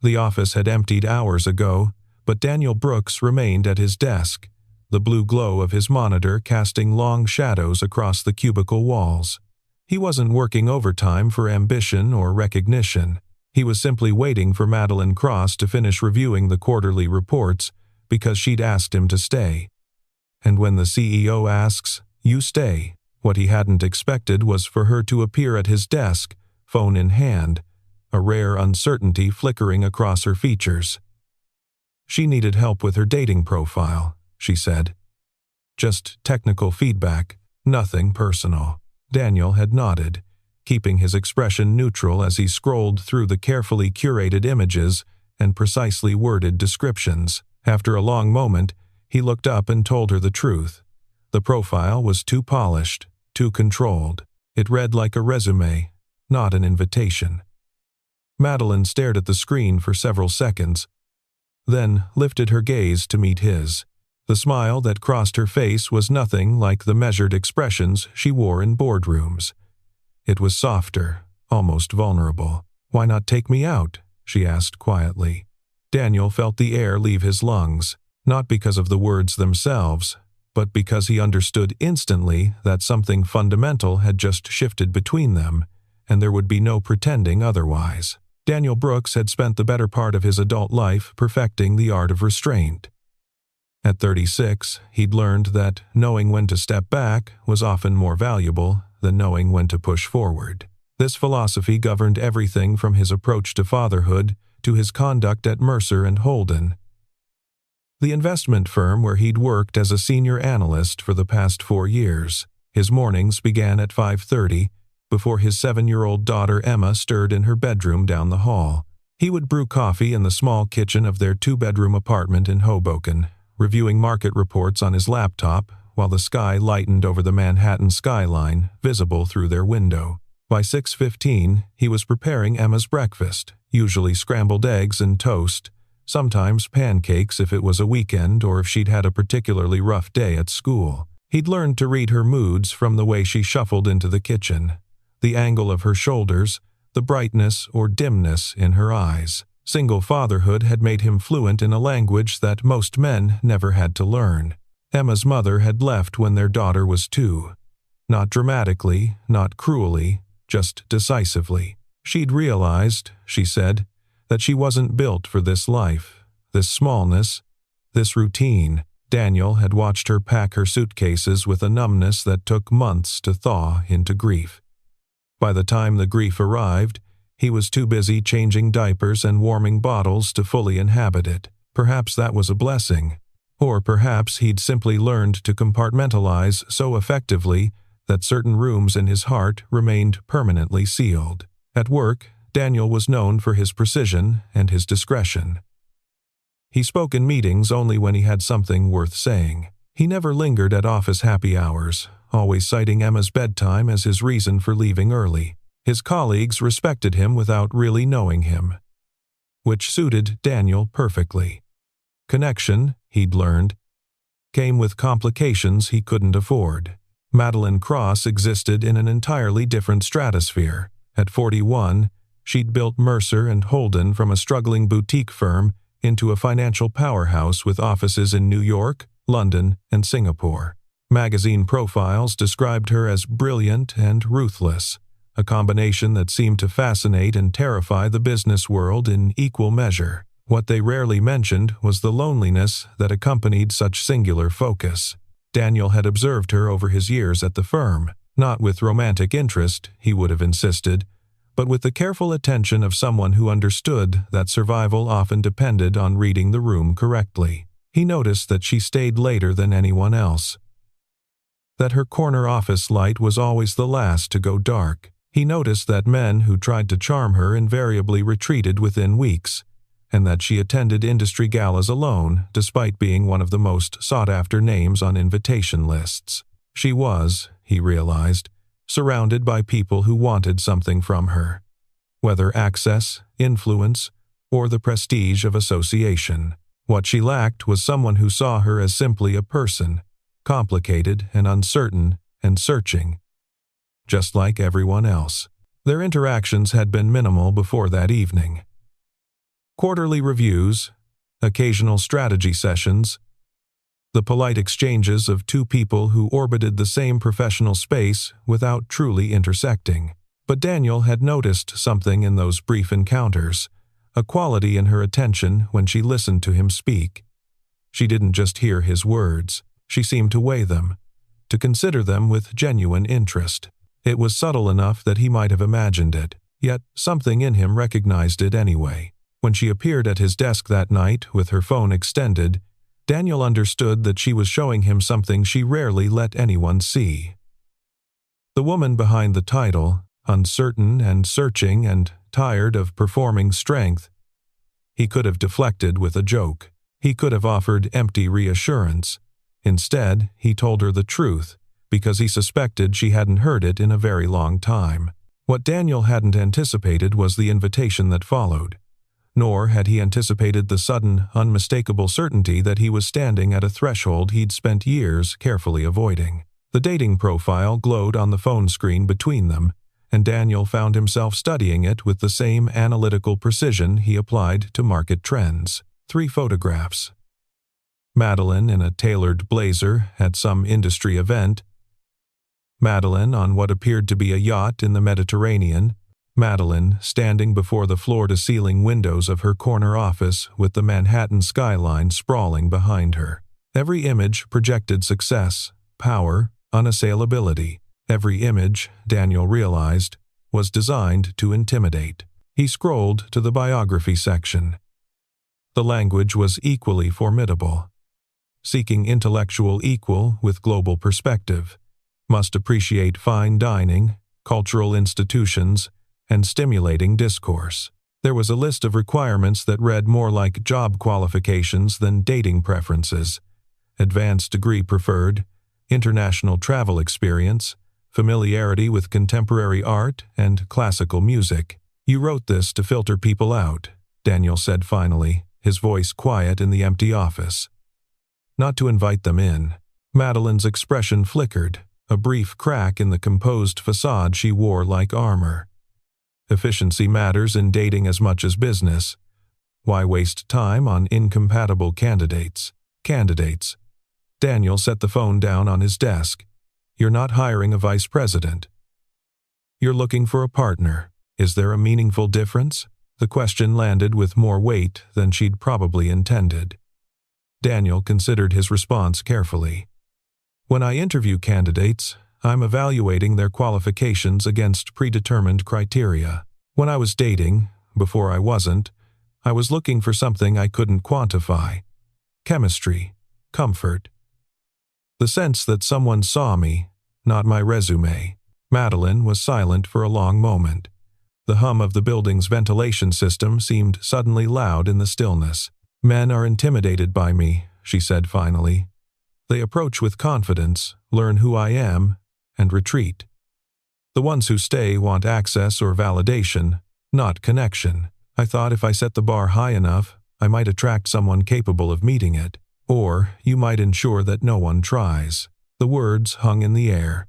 The office had emptied hours ago, but Daniel Brooks remained at his desk, the blue glow of his monitor casting long shadows across the cubicle walls. He wasn't working overtime for ambition or recognition. He was simply waiting for Madeline Cross to finish reviewing the quarterly reports because she'd asked him to stay. And when the CEO asks, "You stay," what he hadn't expected was for her to appear at his desk, phone in hand, a rare uncertainty flickering across her features. She needed help with her dating profile, she said. Just technical feedback, nothing personal. Daniel had nodded, keeping his expression neutral as he scrolled through the carefully curated images and precisely worded descriptions. After a long moment, he looked up and told her the truth. The profile was too polished, too controlled. It read like a resume, not an invitation. Madeline stared at the screen for several seconds, then lifted her gaze to meet his. The smile that crossed her face was nothing like the measured expressions she wore in boardrooms. It was softer, almost vulnerable. "Why not take me out?" she asked quietly. Daniel felt the air leave his lungs, not because of the words themselves, but because he understood instantly that something fundamental had just shifted between them, and there would be no pretending otherwise. Daniel Brooks had spent the better part of his adult life perfecting the art of restraint. At 36, he'd learned that knowing when to step back was often more valuable than knowing when to push forward. This philosophy governed everything from his approach to fatherhood to his conduct at Mercer and Holden, the investment firm where he'd worked as a senior analyst for the past 4 years. His mornings began at 5:30, before his 7-year-old daughter Emma stirred in her bedroom down the hall. He would brew coffee in the small kitchen of their 2-bedroom apartment in Hoboken, reviewing market reports on his laptop while the sky lightened over the Manhattan skyline, visible through their window. By 6:15, he was preparing Emma's breakfast, usually scrambled eggs and toast, sometimes pancakes if it was a weekend or if she'd had a particularly rough day at school. He'd learned to read her moods from the way she shuffled into the kitchen, the angle of her shoulders, the brightness or dimness in her eyes. Single fatherhood had made him fluent in a language that most men never had to learn. Emma's mother had left when their daughter was 2. Not dramatically, not cruelly, just decisively. She'd realized, she said, that she wasn't built for this life, this smallness, this routine. Daniel had watched her pack her suitcases with a numbness that took months to thaw into grief. By the time the grief arrived, he was too busy changing diapers and warming bottles to fully inhabit it. Perhaps that was a blessing. Or perhaps he'd simply learned to compartmentalize so effectively that certain rooms in his heart remained permanently sealed. At work, Daniel was known for his precision and his discretion. He spoke in meetings only when he had something worth saying. He never lingered at office happy hours, always citing Emma's bedtime as his reason for leaving early. His colleagues respected him without really knowing him, which suited Daniel perfectly. Connection, he'd learned, came with complications he couldn't afford. Madeline Cross existed in an entirely different stratosphere. At 41, she'd built Mercer and Holden from a struggling boutique firm into a financial powerhouse with offices in New York, London, and Singapore. Magazine profiles described her as brilliant and ruthless, a combination that seemed to fascinate and terrify the business world in equal measure. What they rarely mentioned was the loneliness that accompanied such singular focus. Daniel had observed her over his years at the firm, not with romantic interest, he would have insisted, but with the careful attention of someone who understood that survival often depended on reading the room correctly. He noticed that she stayed later than anyone else, that her corner office light was always the last to go dark. He noticed that men who tried to charm her invariably retreated within weeks, and that she attended industry galas alone, despite being one of the most sought-after names on invitation lists. She was, he realized, surrounded by people who wanted something from her, whether access, influence, or the prestige of association. What she lacked was someone who saw her as simply a person, complicated and uncertain and searching, just like everyone else. Their interactions had been minimal before that evening. Quarterly reviews, occasional strategy sessions, the polite exchanges of two people who orbited the same professional space without truly intersecting. But Daniel had noticed something in those brief encounters, a quality in her attention when she listened to him speak. She didn't just hear his words, she seemed to weigh them, to consider them with genuine interest. It was subtle enough that he might have imagined it, yet something in him recognized it anyway. When she appeared at his desk that night with her phone extended, Daniel understood that she was showing him something she rarely let anyone see. The woman behind the title, uncertain and searching and tired of performing strength. He could have deflected with a joke. He could have offered empty reassurance. Instead, he told her the truth, because he suspected she hadn't heard it in a very long time. What Daniel hadn't anticipated was the invitation that followed. Nor had he anticipated the sudden, unmistakable certainty that he was standing at a threshold he'd spent years carefully avoiding. The dating profile glowed on the phone screen between them, and Daniel found himself studying it with the same analytical precision he applied to market trends. 3 photographs. Madeline in a tailored blazer at some industry event. Madeline on what appeared to be a yacht in the Mediterranean. Madeline standing before the floor-to-ceiling windows of her corner office with the Manhattan skyline sprawling behind her. Every image projected success, power, unassailability. Every image, Daniel realized, was designed to intimidate. He scrolled to the biography section. The language was equally formidable. Seeking intellectual equal with global perspective. Must appreciate fine dining, cultural institutions, and stimulating discourse. There was a list of requirements that read more like job qualifications than dating preferences. Advanced degree preferred, international travel experience, familiarity with contemporary art and classical music. You wrote this to filter people out, Daniel said finally, his voice quiet in the empty office. Not to invite them in. Madeline's expression flickered, a brief crack in the composed facade she wore like armor. Efficiency matters in dating as much as business. Why waste time on incompatible candidates? Daniel set the phone down on his desk. You're not hiring a vice president. You're looking for a partner. Is there a meaningful difference? The question landed with more weight than she'd probably intended. Daniel considered his response carefully. When I interview candidates, I'm evaluating their qualifications against predetermined criteria. When I was dating, before I wasn't, I was looking for something I couldn't quantify. Chemistry, comfort. The sense that someone saw me, not my resume. Madeline was silent for a long moment. The hum of the building's ventilation system seemed suddenly loud in the stillness. Men are intimidated by me, she said finally. They approach with confidence, learn who I am, and retreat. The ones who stay want access or validation, not connection. I thought if I set the bar high enough, I might attract someone capable of meeting it. Or you might ensure that no one tries. The words hung in the air.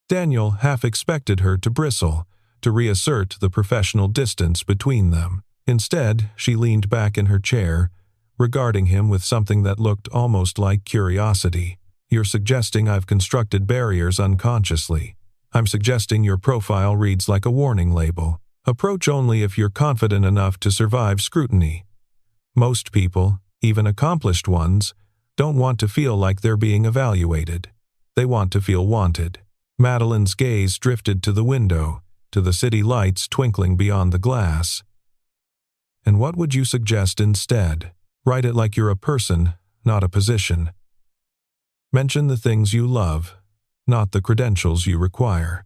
Daniel half expected her to bristle, to reassert the professional distance between them. Instead, she leaned back in her chair, regarding him with something that looked almost like curiosity. You're suggesting I've constructed barriers unconsciously. I'm suggesting your profile reads like a warning label. Approach only if you're confident enough to survive scrutiny. Most people, even accomplished ones, don't want to feel like they're being evaluated. They want to feel wanted. Madeline's gaze drifted to the window, to the city lights twinkling beyond the glass. And what would you suggest instead? Write it like you're a person, not a position. Mention the things you love, not the credentials you require.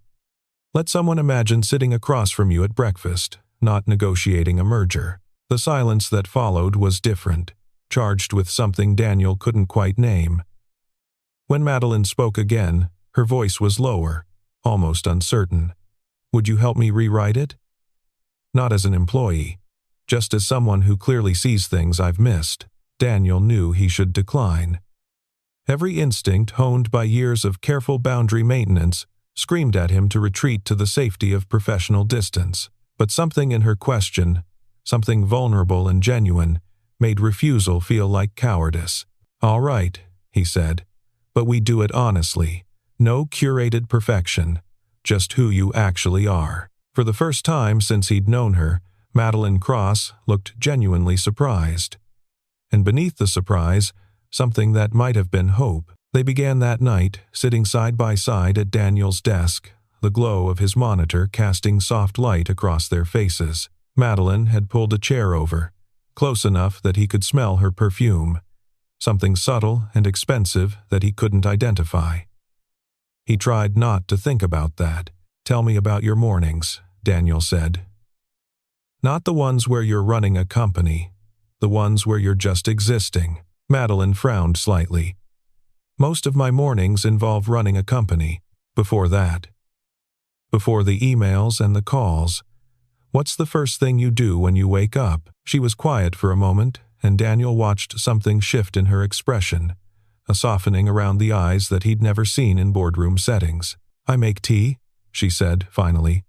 Let someone imagine sitting across from you at breakfast, not negotiating a merger. The silence that followed was different, charged with something Daniel couldn't quite name. When Madeline spoke again, her voice was lower, almost uncertain. Would you help me rewrite it? Not as an employee, just as someone who clearly sees things I've missed. Daniel knew he should decline. Every instinct honed by years of careful boundary maintenance screamed at him to retreat to the safety of professional distance. But something in her question, something vulnerable and genuine, made refusal feel like cowardice. "All right," he said, "but we do it honestly. No curated perfection, just who you actually are." For the first time since he'd known her, Madeline Cross looked genuinely surprised. And beneath the surprise, something that might have been hope. They began that night, sitting side by side at Daniel's desk, the glow of his monitor casting soft light across their faces. Madeline had pulled a chair over, close enough that he could smell her perfume, something subtle and expensive that he couldn't identify. He tried not to think about that. "Tell me about your mornings," Daniel said. "Not the ones where you're running a company, the ones where you're just existing." Madeline frowned slightly. "Most of my mornings involve running a company. Before that. Before the emails and the calls. What's the first thing you do when you wake up?" She was quiet for a moment, and Daniel watched something shift in her expression, a softening around the eyes that he'd never seen in boardroom settings. "I make tea," she said finally.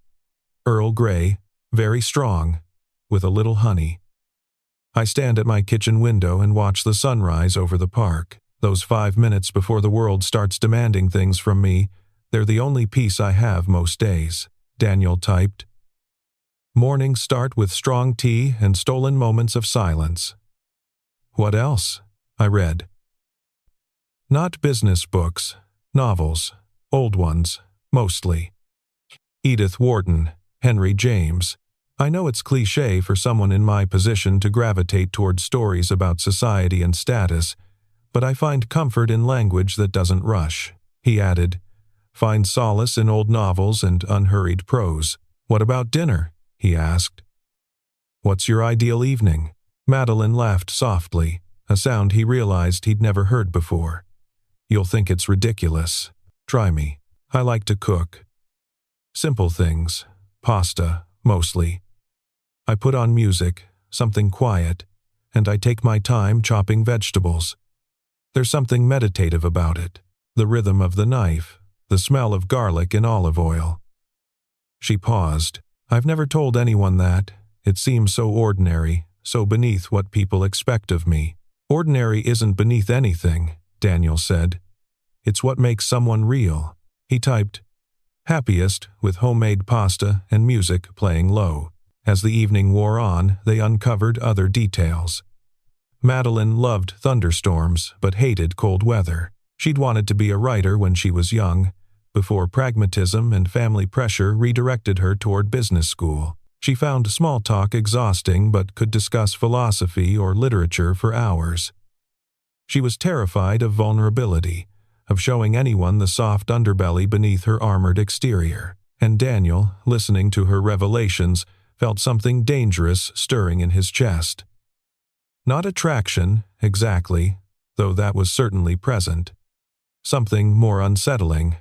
"Earl Grey, very strong, with a little honey. I stand at my kitchen window and watch the sunrise over the park. Those 5 minutes before the world starts demanding things from me, they're the only peace I have most days." Daniel typed. "Mornings start with strong tea and stolen moments of silence." "What else?" I read. "Not business books, novels, old ones, mostly. Edith Wharton, Henry James. I know it's cliché for someone in my position to gravitate toward stories about society and status, but I find comfort in language that doesn't rush." He added, "Find solace in old novels and unhurried prose." "What about dinner?" he asked. "What's your ideal evening?" Madeline laughed softly, a sound he realized he'd never heard before. "You'll think it's ridiculous. Try me. I like to cook. Simple things. Pasta, mostly. I put on music, something quiet, and I take my time chopping vegetables. There's something meditative about it. The rhythm of the knife, the smell of garlic in olive oil." She paused. "I've never told anyone that. It seems so ordinary, so beneath what people expect of me." "Ordinary isn't beneath anything," Daniel said. "It's what makes someone real." He typed, "Happiest with homemade pasta and music playing low." As the evening wore on, they uncovered other details. Madeline loved thunderstorms but hated cold weather. She'd wanted to be a writer when she was young, before pragmatism and family pressure redirected her toward business school. She found small talk exhausting but could discuss philosophy or literature for hours. She was terrified of vulnerability, of showing anyone the soft underbelly beneath her armored exterior. And Daniel, listening to her revelations, felt something dangerous stirring in his chest. Not attraction, exactly, though that was certainly present. Something more unsettling.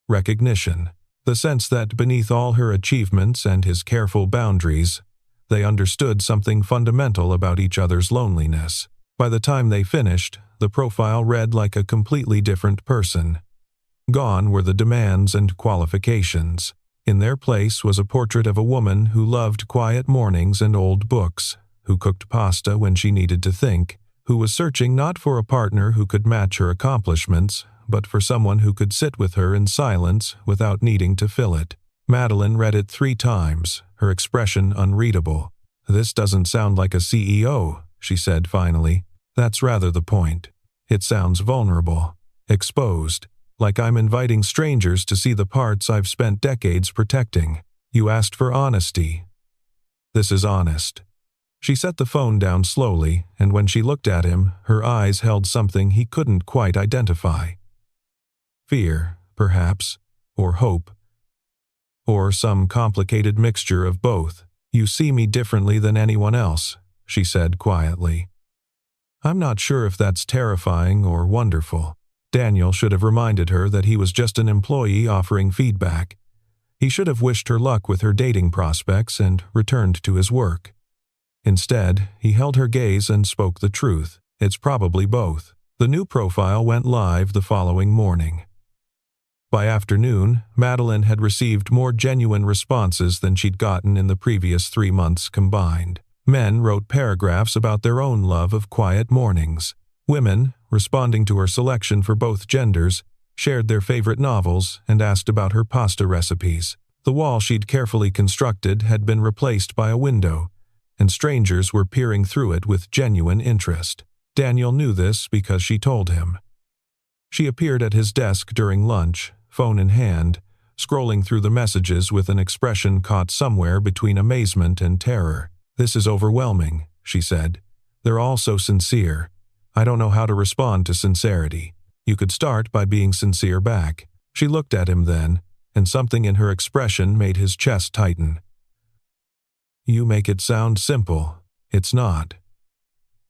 Recognition. The sense that beneath all her achievements and his careful boundaries, they understood something fundamental about each other's loneliness. By the time they finished, the profile read like a completely different person. Gone were the demands and qualifications. In their place was a portrait of a woman who loved quiet mornings and old books, who cooked pasta when she needed to think, who was searching not for a partner who could match her accomplishments, but for someone who could sit with her in silence without needing to fill it. Madeline read it 3 times, her expression unreadable. "This doesn't sound like a CEO," she said finally. "That's rather the point. It sounds vulnerable, exposed, like I'm inviting strangers to see the parts I've spent decades protecting. You asked for honesty. This is honest." She set the phone down slowly, and when she looked at him, her eyes held something he couldn't quite identify. Fear, perhaps, or hope. Or some complicated mixture of both. "You see me differently than anyone else," she said quietly. "I'm not sure if that's terrifying or wonderful." Daniel should have reminded her that he was just an employee offering feedback. He should have wished her luck with her dating prospects and returned to his work. Instead, he held her gaze and spoke the truth. "It's probably both." The new profile went live the following morning. By afternoon, Madeline had received more genuine responses than she'd gotten in the previous 3 months combined. Men wrote paragraphs about their own love of quiet mornings. Women, responding to her selection for both genders, shared their favorite novels and asked about her pasta recipes. The wall she'd carefully constructed had been replaced by a window, and strangers were peering through it with genuine interest. Daniel knew this because she told him. She appeared at his desk during lunch, phone in hand, scrolling through the messages with an expression caught somewhere between amazement and terror. "This is overwhelming," she said. "They're all so sincere. I don't know how to respond to sincerity." "You could start by being sincere back." She looked at him then, and something in her expression made his chest tighten. "You make it sound simple. It's not.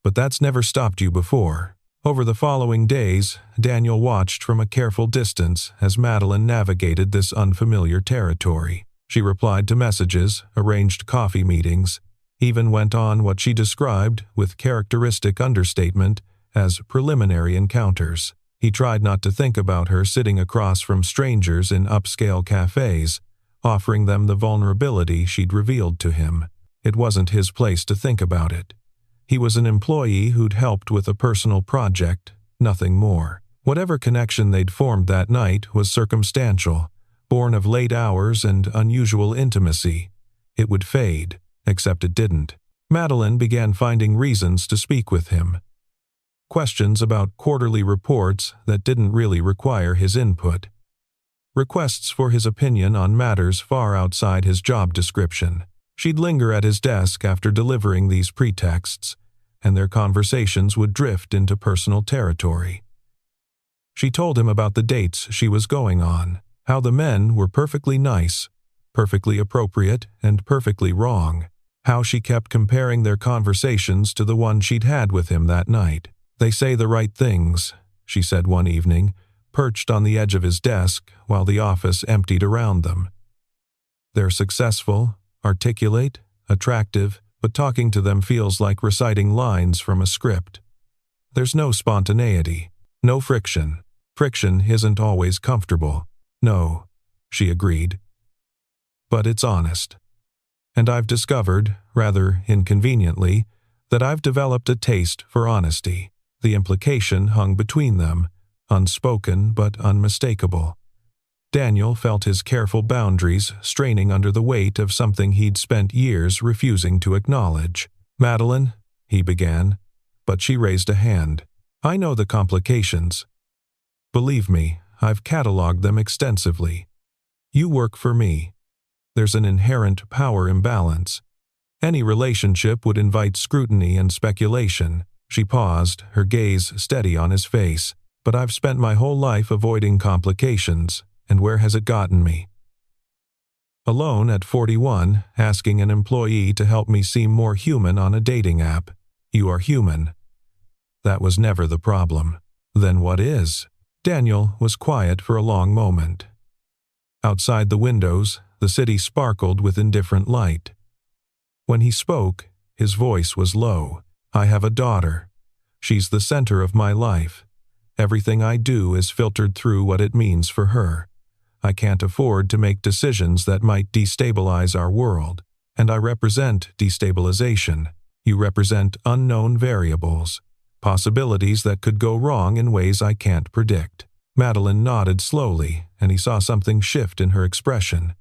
But that's never stopped you before." Over the following days, Daniel watched from a careful distance as Madeline navigated this unfamiliar territory. She replied to messages, arranged coffee meetings, even went on what she described, with characteristic understatement, as preliminary encounters. He tried not to think about her sitting across from strangers in upscale cafes, offering them the vulnerability she'd revealed to him. It wasn't his place to think about it. He was an employee who'd helped with a personal project, nothing more. Whatever connection they'd formed that night was circumstantial, born of late hours and unusual intimacy. It would fade, except it didn't. Madeline began finding reasons to speak with him. Questions about quarterly reports that didn't really require his input. Requests for his opinion on matters far outside his job description. She'd linger at his desk after delivering these pretexts, and their conversations would drift into personal territory. She told him about the dates she was going on, how the men were perfectly nice, perfectly appropriate, and perfectly wrong, how she kept comparing their conversations to the one she'd had with him that night. "They say the right things," she said one evening, perched on the edge of his desk while the office emptied around them. "They're successful, articulate, attractive, but talking to them feels like reciting lines from a script. There's no spontaneity, no friction. Friction isn't always comfortable." "No," she agreed. "But it's honest. And I've discovered, rather inconveniently, that I've developed a taste for honesty." The implication hung between them, unspoken but unmistakable. Daniel felt his careful boundaries straining under the weight of something he'd spent years refusing to acknowledge. "Madeline," he began, but she raised a hand. "I know the complications. Believe me, I've cataloged them extensively. You work for me. There's an inherent power imbalance. Any relationship would invite scrutiny and speculation." She paused, her gaze steady on his face. "But I've spent my whole life avoiding complications, and where has it gotten me? Alone at 41, asking an employee to help me seem more human on a dating app. You are human. That was never the problem. Then what is?" Daniel was quiet for a long moment. Outside the windows, the city sparkled with indifferent light. When he spoke, his voice was low. "I have a daughter. She's the center of my life. Everything I do is filtered through what it means for her. I can't afford to make decisions that might destabilize our world, and I represent destabilization. You represent unknown variables, possibilities that could go wrong in ways I can't predict." Madeline nodded slowly, and he saw something shift in her expression.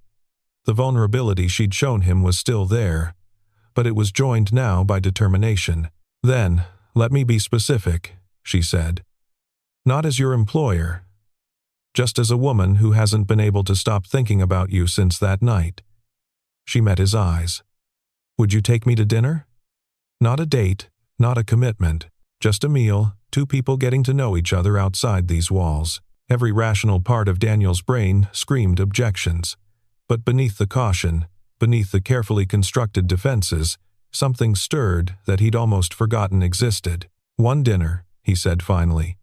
The vulnerability she'd shown him was still there, but it was joined now by determination. "Then, let me be specific," she said. "Not as your employer. Just as a woman who hasn't been able to stop thinking about you since that night." She met his eyes. "Would you take me to dinner? Not a date, not a commitment, just a meal, two people getting to know each other outside these walls." Every rational part of Daniel's brain screamed objections. But beneath the caution, beneath the carefully constructed defenses, something stirred that he'd almost forgotten existed. "One dinner," he said finally.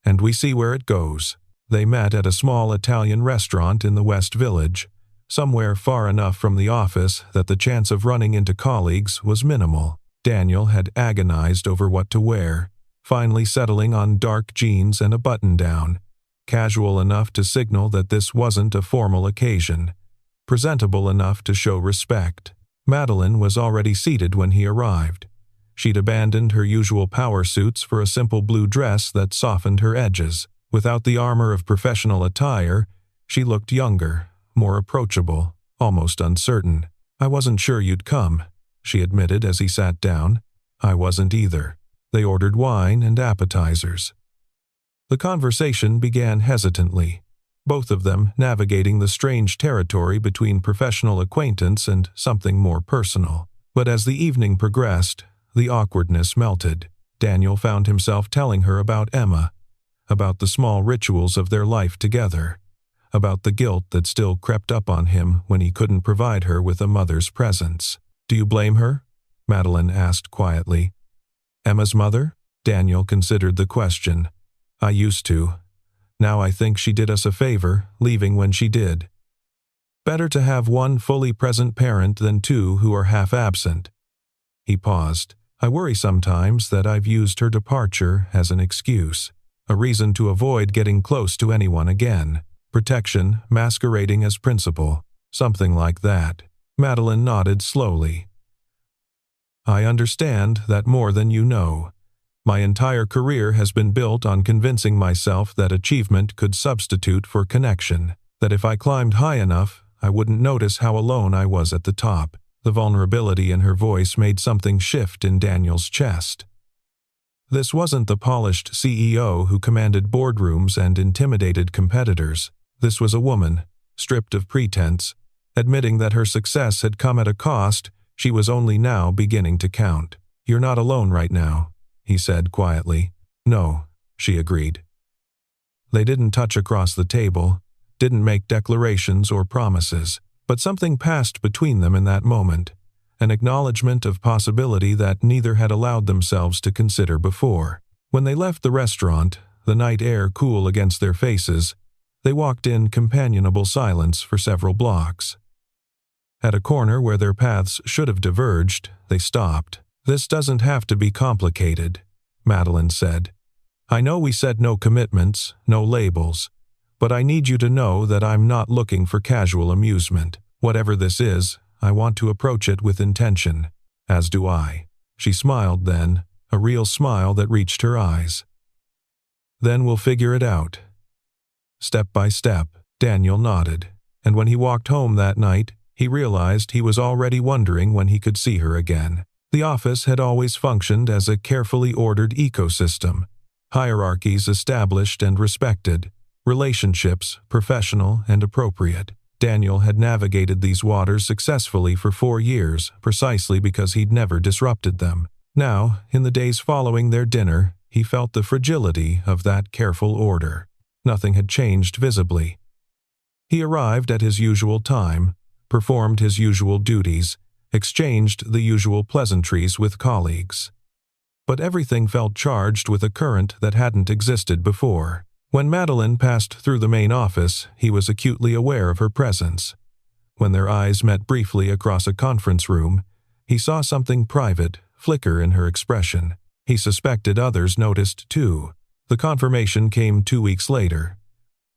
"And we see where it goes." They met at a small Italian restaurant in the West Village, somewhere far enough from the office that the chance of running into colleagues was minimal. Daniel had agonized over what to wear, finally settling on dark jeans and a button-down, casual enough to signal that this wasn't a formal occasion, presentable enough to show respect. Madeline was already seated when he arrived. She'd abandoned her usual power suits for a simple blue dress that softened her edges. Without the armor of professional attire, she looked younger, more approachable, almost uncertain. "I wasn't sure you'd come," she admitted as he sat down. "I wasn't either." They ordered wine and appetizers. The conversation began hesitantly, both of them navigating the strange territory between professional acquaintance and something more personal. But as the evening progressed, the awkwardness melted. Daniel found himself telling her about Emma, about the small rituals of their life together, about the guilt that still crept up on him when he couldn't provide her with a mother's presence. "Do you blame her?" Madeline asked quietly. "Emma's mother?" Daniel considered the question. "I used to. Now I think she did us a favor, leaving when she did. Better to have one fully present parent than two who are half absent." He paused. "I worry sometimes that I've used her departure as an excuse, a reason to avoid getting close to anyone again. Protection masquerading as principle. Something like that." Madeline nodded slowly. "I understand that more than you know. My entire career has been built on convincing myself that achievement could substitute for connection, that if I climbed high enough, I wouldn't notice how alone I was at the top." The vulnerability in her voice made something shift in Daniel's chest. This wasn't the polished CEO who commanded boardrooms and intimidated competitors. This was a woman, stripped of pretense, admitting that her success had come at a cost she was only now beginning to count. "You're not alone right now," he said quietly. "No," she agreed. They didn't touch across the table, didn't make declarations or promises, but something passed between them in that moment, an acknowledgement of possibility that neither had allowed themselves to consider before. When they left the restaurant, the night air cool against their faces, they walked in companionable silence for several blocks. At a corner where their paths should have diverged, they stopped. "This doesn't have to be complicated," Madeline said. "I know we said no commitments, no labels, but I need you to know that I'm not looking for casual amusement. Whatever this is, I want to approach it with intention, as do I." She smiled then, a real smile that reached her eyes. "Then we'll figure it out. Step by step." Daniel nodded, and when he walked home that night, he realized he was already wondering when he could see her again. The office had always functioned as a carefully ordered ecosystem, hierarchies established and respected, relationships professional and appropriate. Daniel had navigated these waters successfully for 4 years, precisely because he'd never disrupted them. Now, in the days following their dinner, he felt the fragility of that careful order. Nothing had changed visibly. He arrived at his usual time, performed his usual duties, exchanged the usual pleasantries with colleagues. But everything felt charged with a current that hadn't existed before. When Madeline passed through the main office, he was acutely aware of her presence. When their eyes met briefly across a conference room, he saw something private flicker in her expression. He suspected others noticed too. The confirmation came 2 weeks later.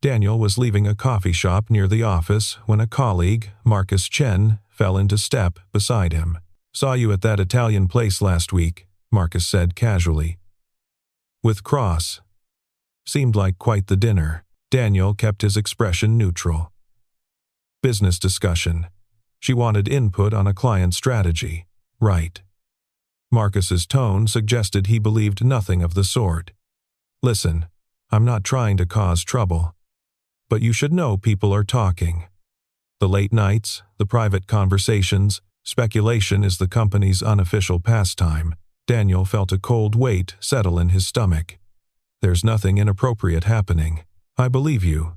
Daniel was leaving a coffee shop near the office when a colleague, Marcus Chen, fell into step beside him. "Saw you at that Italian place last week," Marcus said casually. "With Cross. Seemed like quite the dinner." Daniel kept his expression neutral. "Business discussion. She wanted input on a client strategy." "Right." Marcus's tone suggested he believed nothing of the sort. "Listen, I'm not trying to cause trouble. But you should know people are talking. The late nights, the private conversations, speculation is the company's unofficial pastime." Daniel felt a cold weight settle in his stomach. "There's nothing inappropriate happening. I believe you.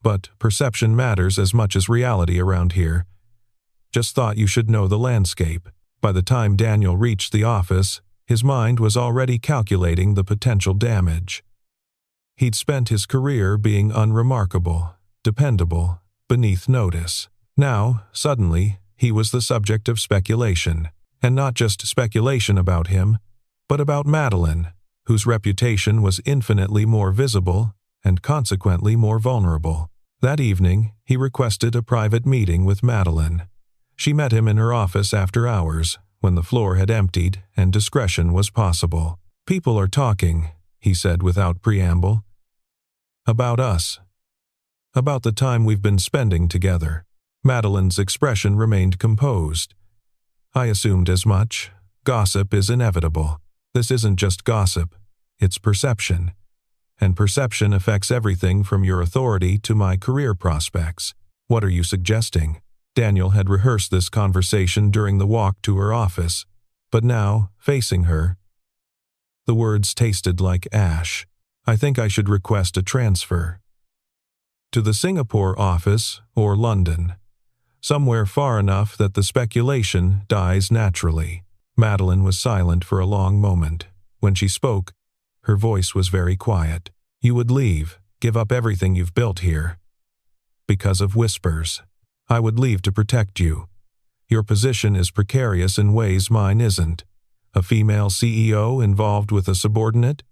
But perception matters as much as reality around here. Just thought you should know the landscape." By the time Daniel reached the office, his mind was already calculating the potential damage. He'd spent his career being unremarkable, dependable, beneath notice. Now, suddenly, he was the subject of speculation. And not just speculation about him, but about Madeline, whose reputation was infinitely more visible and consequently more vulnerable. That evening, he requested a private meeting with Madeline. She met him in her office after hours, when the floor had emptied and discretion was possible. "People are talking," he said without preamble. "About us. About the time we've been spending together." Madeline's expression remained composed. "I assumed as much. Gossip is inevitable. This isn't just gossip, it's perception. And perception affects everything from your authority to my career prospects. What are you suggesting?" Daniel had rehearsed this conversation during the walk to her office, but now, facing her, the words tasted like ash. "I think I should request a transfer. To the Singapore office or London. Somewhere far enough that the speculation dies naturally." Madeline was silent for a long moment. When she spoke, her voice was very quiet. "You would leave, give up everything you've built here. Because of whispers. I would leave to protect you. Your position is precarious in ways mine isn't. A female CEO involved with a subordinate?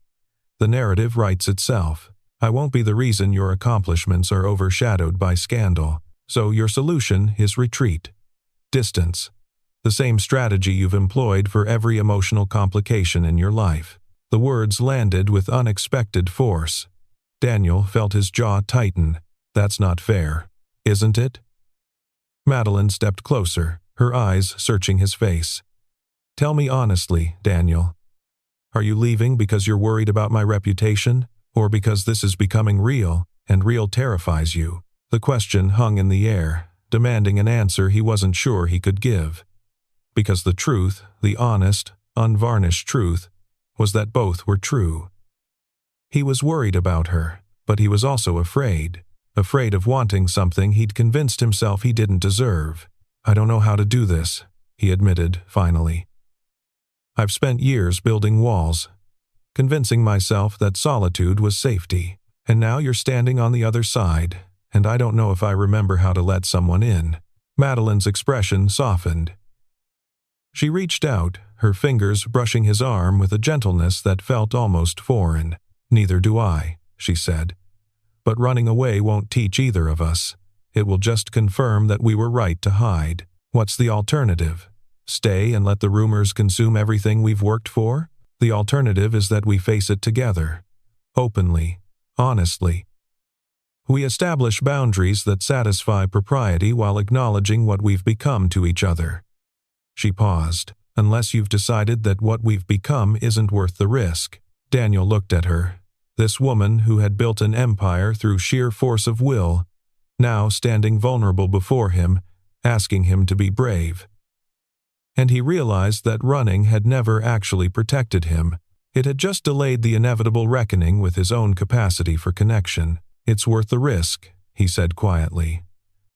The narrative writes itself. I won't be the reason your accomplishments are overshadowed by scandal. So your solution is retreat. Distance. The same strategy you've employed for every emotional complication in your life." The words landed with unexpected force. Daniel felt his jaw tighten. "That's not fair, isn't it?" Madeline stepped closer, her eyes searching his face. "Tell me honestly, Daniel. Are you leaving because you're worried about my reputation, or because this is becoming real, and real terrifies you?" The question hung in the air, demanding an answer he wasn't sure he could give. Because the truth, the honest, unvarnished truth, was that both were true. He was worried about her, but he was also afraid of wanting something he'd convinced himself he didn't deserve. "I don't know how to do this," he admitted, finally. "I've spent years building walls, convincing myself that solitude was safety, and now you're standing on the other side, and I don't know if I remember how to let someone in." Madeline's expression softened. She reached out, her fingers brushing his arm with a gentleness that felt almost foreign. "Neither do I," she said. "But running away won't teach either of us. It will just confirm that we were right to hide. What's the alternative? Stay and let the rumors consume everything we've worked for? The alternative is that we face it together. Openly. Honestly. We establish boundaries that satisfy propriety while acknowledging what we've become to each other." She paused. "Unless you've decided that what we've become isn't worth the risk." Daniel looked at her. This woman who had built an empire through sheer force of will, now standing vulnerable before him, asking him to be brave. And he realized that running had never actually protected him. It had just delayed the inevitable reckoning with his own capacity for connection. "It's worth the risk," he said quietly.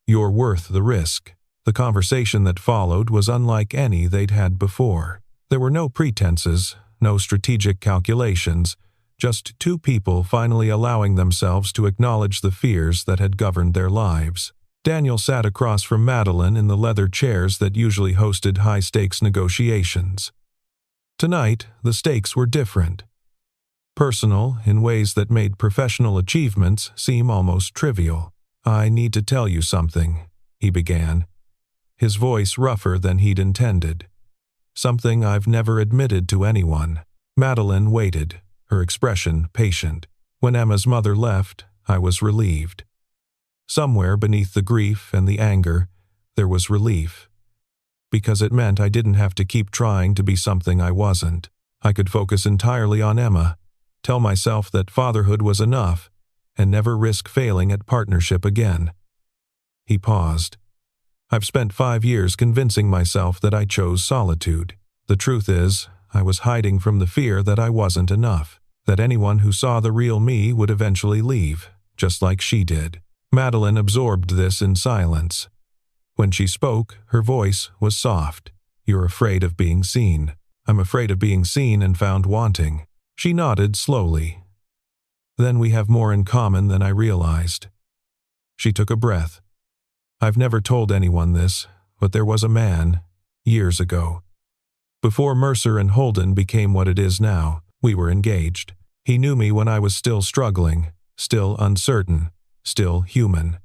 "You're worth the risk." The conversation that followed was unlike any they'd had before. There were no pretenses, no strategic calculations, just two people finally allowing themselves to acknowledge the fears that had governed their lives. Daniel sat across from Madeline in the leather chairs that usually hosted high-stakes negotiations. Tonight, the stakes were different. Personal in ways that made professional achievements seem almost trivial. "I need to tell you something," he began, his voice rougher than he'd intended. "Something I've never admitted to anyone." Madeline waited, her expression patient. When Emma's mother left, I was relieved. Somewhere beneath the grief and the anger, there was relief. Because it meant I didn't have to keep trying to be something I wasn't. I could focus entirely on Emma, tell myself that fatherhood was enough, and never risk failing at partnership again. He paused. "I've spent 5 years convincing myself that I chose solitude. The truth is, I was hiding from the fear that I wasn't enough, that anyone who saw the real me would eventually leave, just like she did." Madeline absorbed this in silence. When she spoke, her voice was soft. "You're afraid of being seen." "I'm afraid of being seen and found wanting." She nodded slowly. "Then we have more in common than I realized." She took a breath. "I've never told anyone this, but there was a man, years ago. Before Mercer and Holden became what it is now, we were engaged. He knew me when I was still struggling, still uncertain, still human."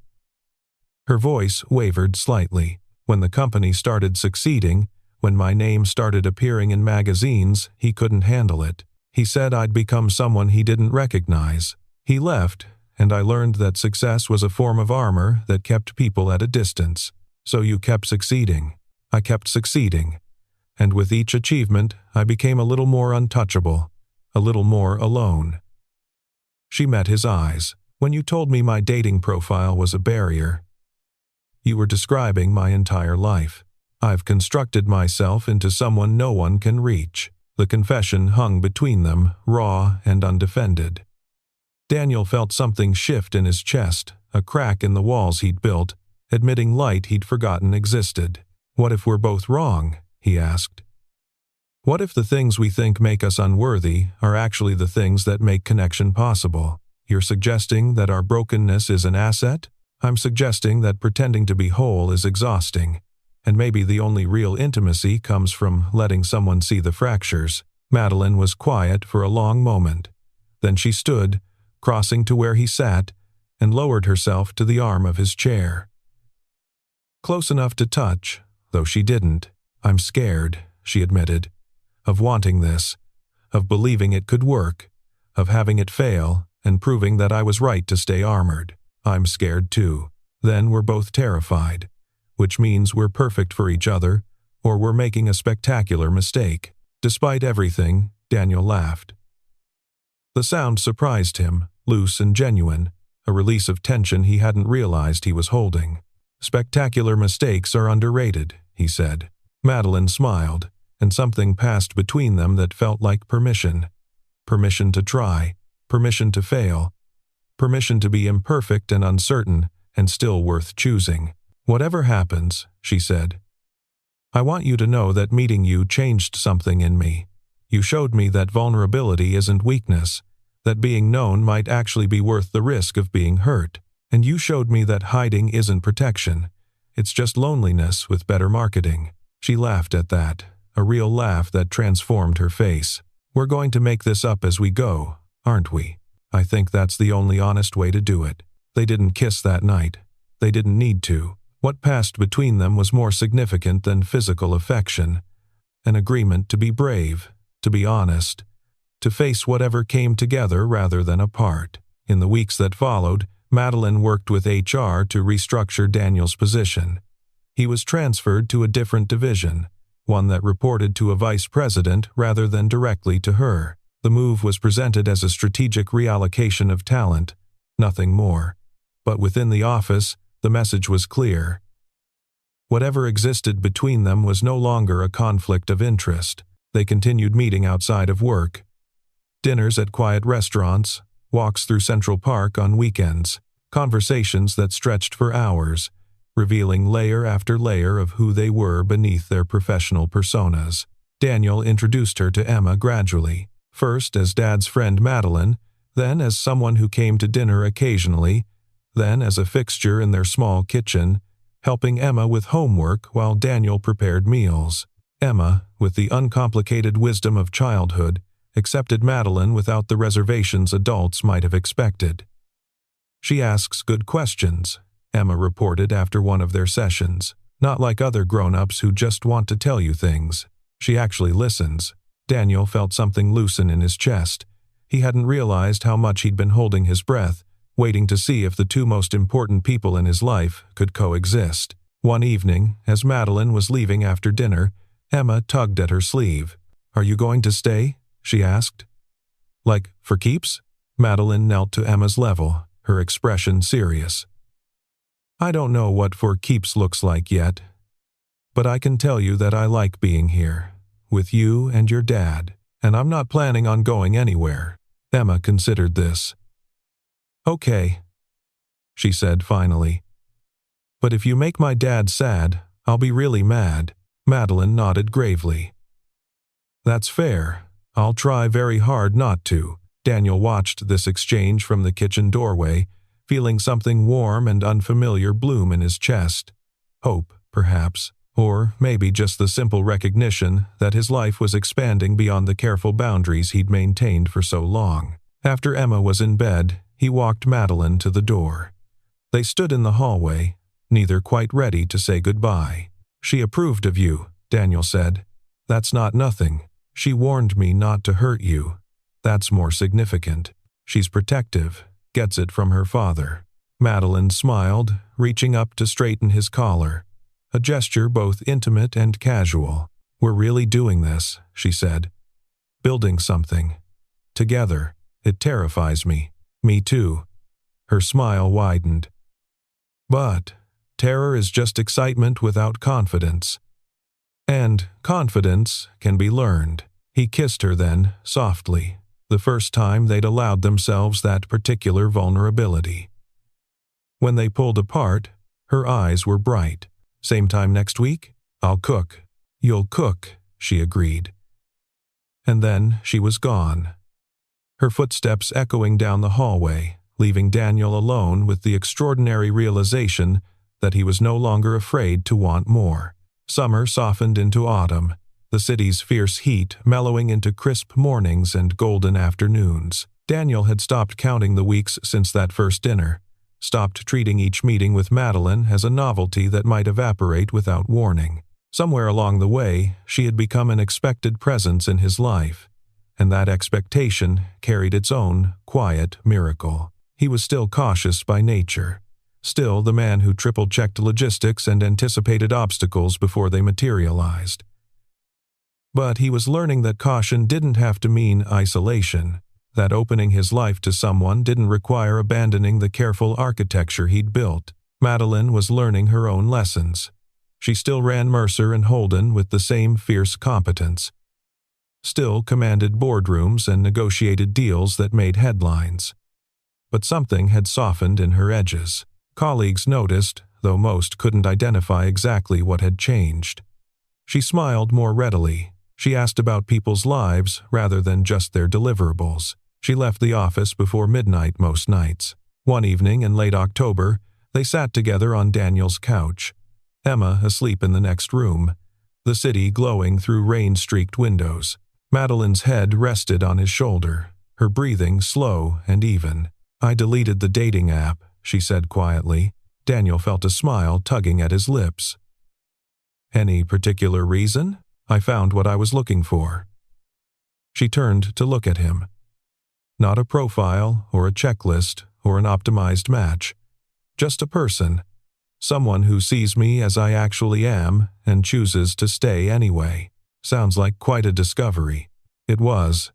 Her voice wavered slightly. When the company started succeeding, when my name started appearing in magazines, he couldn't handle it. He said I'd become someone he didn't recognize. He left, and I learned that success was a form of armor that kept people at a distance. So you kept succeeding. I kept succeeding. And with each achievement, I became a little more untouchable, a little more alone. She met his eyes. When you told me my dating profile was a barrier, you were describing my entire life. I've constructed myself into someone no one can reach. The confession hung between them, raw and undefended. Daniel felt something shift in his chest, a crack in the walls he'd built, admitting light he'd forgotten existed. What if we're both wrong? He asked. What if the things we think make us unworthy are actually the things that make connection possible? You're suggesting that our brokenness is an asset? I'm suggesting that pretending to be whole is exhausting, and maybe the only real intimacy comes from letting someone see the fractures. Madeline was quiet for a long moment. Then she stood, crossing to where he sat, and lowered herself to the arm of his chair. Close enough to touch, though she didn't. I'm scared, she admitted, of wanting this, of believing it could work, of having it fail, and proving that I was right to stay armored. I'm scared too. Then we're both terrified, which means we're perfect for each other, or we're making a spectacular mistake. Despite everything, Daniel laughed. The sound surprised him, loose and genuine, a release of tension he hadn't realized he was holding. Spectacular mistakes are underrated, he said. Madeline smiled, and something passed between them that felt like permission. Permission to try, permission to fail, permission to be imperfect and uncertain, and still worth choosing. Whatever happens, she said, I want you to know that meeting you changed something in me. You showed me that vulnerability isn't weakness, that being known might actually be worth the risk of being hurt. And you showed me that hiding isn't protection. It's just loneliness with better marketing. She laughed at that, a real laugh that transformed her face. We're going to make this up as we go, aren't we? I think that's the only honest way to do it. They didn't kiss that night. They didn't need to. What passed between them was more significant than physical affection. An agreement to be brave, to be honest, to face whatever came together rather than apart. In the weeks that followed, Madeline worked with HR to restructure Daniel's position. He was transferred to a different division, one that reported to a vice president rather than directly to her. The move was presented as a strategic reallocation of talent, nothing more. But within the office, the message was clear. Whatever existed between them was no longer a conflict of interest. They continued meeting outside of work. Dinners at quiet restaurants, walks through Central Park on weekends, conversations that stretched for hours, revealing layer after layer of who they were beneath their professional personas. Daniel introduced her to Emma gradually, first as Dad's friend Madeline, then as someone who came to dinner occasionally, then as a fixture in their small kitchen, helping Emma with homework while Daniel prepared meals. Emma, with the uncomplicated wisdom of childhood, accepted Madeline without the reservations adults might have expected. She asks good questions, Emma reported after one of their sessions. Not like other grown-ups who just want to tell you things. She actually listens. Daniel felt something loosen in his chest. He hadn't realized how much he'd been holding his breath, waiting to see if the two most important people in his life could coexist. One evening, as Madeline was leaving after dinner, Emma tugged at her sleeve. Are you going to stay? She asked. Like, for keeps? Madeline knelt to Emma's level, her expression serious. I don't know what for keeps looks like yet, but I can tell you that I like being here, with you and your dad, and I'm not planning on going anywhere. Emma considered this. Okay, she said finally. But if you make my dad sad, I'll be really mad. Madeline nodded gravely. That's fair. I'll try very hard not to. Daniel watched this exchange from the kitchen doorway, feeling something warm and unfamiliar bloom in his chest. Hope, perhaps, or maybe just the simple recognition that his life was expanding beyond the careful boundaries he'd maintained for so long. After Emma was in bed, he walked Madeline to the door. They stood in the hallway, neither quite ready to say goodbye. She approved of you, Daniel said. That's not nothing. She warned me not to hurt you. That's more significant. She's protective, gets it from her father. Madeline smiled, reaching up to straighten his collar, a gesture both intimate and casual. We're really doing this, she said. Building something. Together. It terrifies me. Me too. Her smile widened. But terror is just excitement without confidence. And confidence can be learned. He kissed her then, softly, the first time they'd allowed themselves that particular vulnerability. When they pulled apart, her eyes were bright. Same time next week? I'll cook. You'll cook, she agreed. And then she was gone. Her footsteps echoing down the hallway, leaving Daniel alone with the extraordinary realization that he was no longer afraid to want more. Summer softened into autumn, the city's fierce heat mellowing into crisp mornings and golden afternoons. Daniel had stopped counting the weeks since that first dinner, stopped treating each meeting with Madeline as a novelty that might evaporate without warning. Somewhere along the way, she had become an expected presence in his life, and that expectation carried its own quiet miracle. He was still cautious by nature, still the man who triple-checked logistics and anticipated obstacles before they materialized. But he was learning that caution didn't have to mean isolation, that opening his life to someone didn't require abandoning the careful architecture he'd built. Madeline was learning her own lessons. She still ran Mercer and Holden with the same fierce competence, still commanded boardrooms and negotiated deals that made headlines. But something had softened in her edges. Colleagues noticed, though most couldn't identify exactly what had changed. She smiled more readily. She asked about people's lives rather than just their deliverables. She left the office before midnight most nights. One evening in late October, they sat together on Daniel's couch, Emma asleep in the next room, the city glowing through rain-streaked windows. Madeline's head rested on his shoulder, her breathing slow and even. I deleted the dating app, she said quietly. Daniel felt a smile tugging at his lips. Any particular reason? I found what I was looking for. She turned to look at him. Not a profile or a checklist or an optimized match. Just a person. Someone who sees me as I actually am and chooses to stay anyway. Sounds like quite a discovery. It was.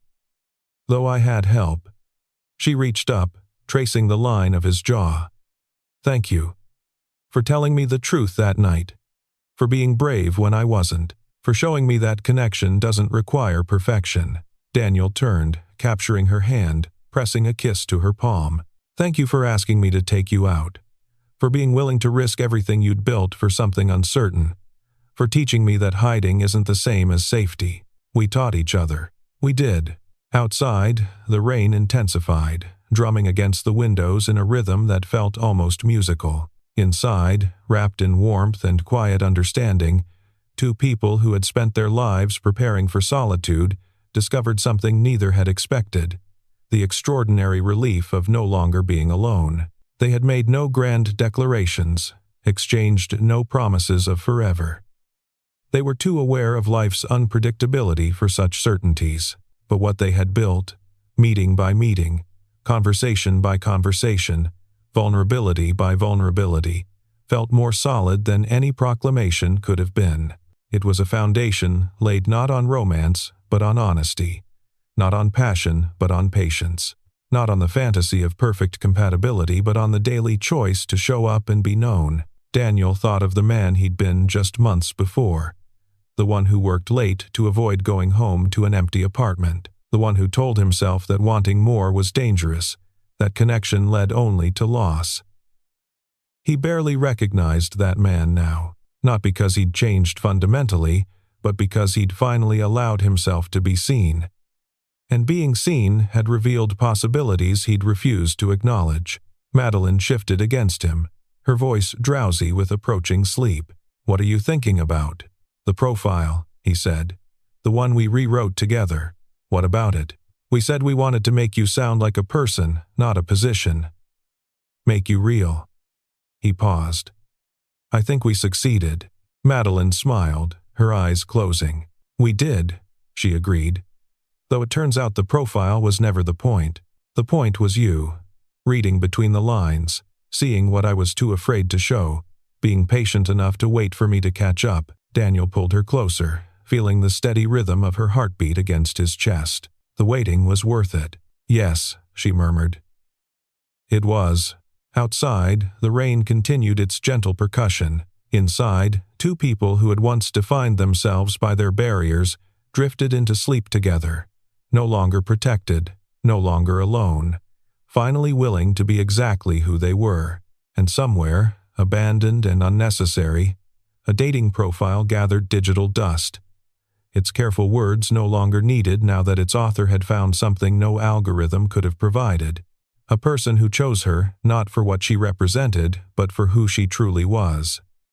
Though I had help. She reached up, tracing the line of his jaw. Thank you. For telling me the truth that night. For being brave when I wasn't. For showing me that connection doesn't require perfection. Daniel turned, capturing her hand, pressing a kiss to her palm. Thank you for asking me to take you out. For being willing to risk everything you'd built for something uncertain. For teaching me that hiding isn't the same as safety. We taught each other. We did. Outside, the rain intensified, drumming against the windows in a rhythm that felt almost musical. Inside, wrapped in warmth and quiet understanding, two people who had spent their lives preparing for solitude discovered something neither had expected, the extraordinary relief of no longer being alone. They had made no grand declarations, exchanged no promises of forever. They were too aware of life's unpredictability for such certainties, but what they had built, meeting by meeting, conversation by conversation, vulnerability by vulnerability, felt more solid than any proclamation could have been. It was a foundation laid not on romance, but on honesty, not on passion, but on patience. Not on the fantasy of perfect compatibility, but on the daily choice to show up and be known. Daniel thought of the man he'd been just months before. The one who worked late to avoid going home to an empty apartment. The one who told himself that wanting more was dangerous, that connection led only to loss. He barely recognized that man now, not because he'd changed fundamentally, but because he'd finally allowed himself to be seen. And being seen had revealed possibilities he'd refused to acknowledge. Madeline shifted against him, her voice drowsy with approaching sleep. What are you thinking about? The profile, he said. The one we rewrote together. What about it? We said we wanted to make you sound like a person, not a position. Make you real. He paused. I think we succeeded. Madeline smiled, her eyes closing. We did, she agreed. Though it turns out the profile was never the point. The point was you. Reading between the lines, seeing what I was too afraid to show, being patient enough to wait for me to catch up. Daniel pulled her closer, feeling the steady rhythm of her heartbeat against his chest. The waiting was worth it. Yes, she murmured. It was. Outside, the rain continued its gentle percussion. Inside, two people who had once defined themselves by their barriers drifted into sleep together, no longer protected, no longer alone, finally willing to be exactly who they were. And somewhere, abandoned and unnecessary, a dating profile gathered digital dust. Its careful words no longer needed now that its author had found something no algorithm could have provided. A person who chose her not for what she represented, but for who she truly was.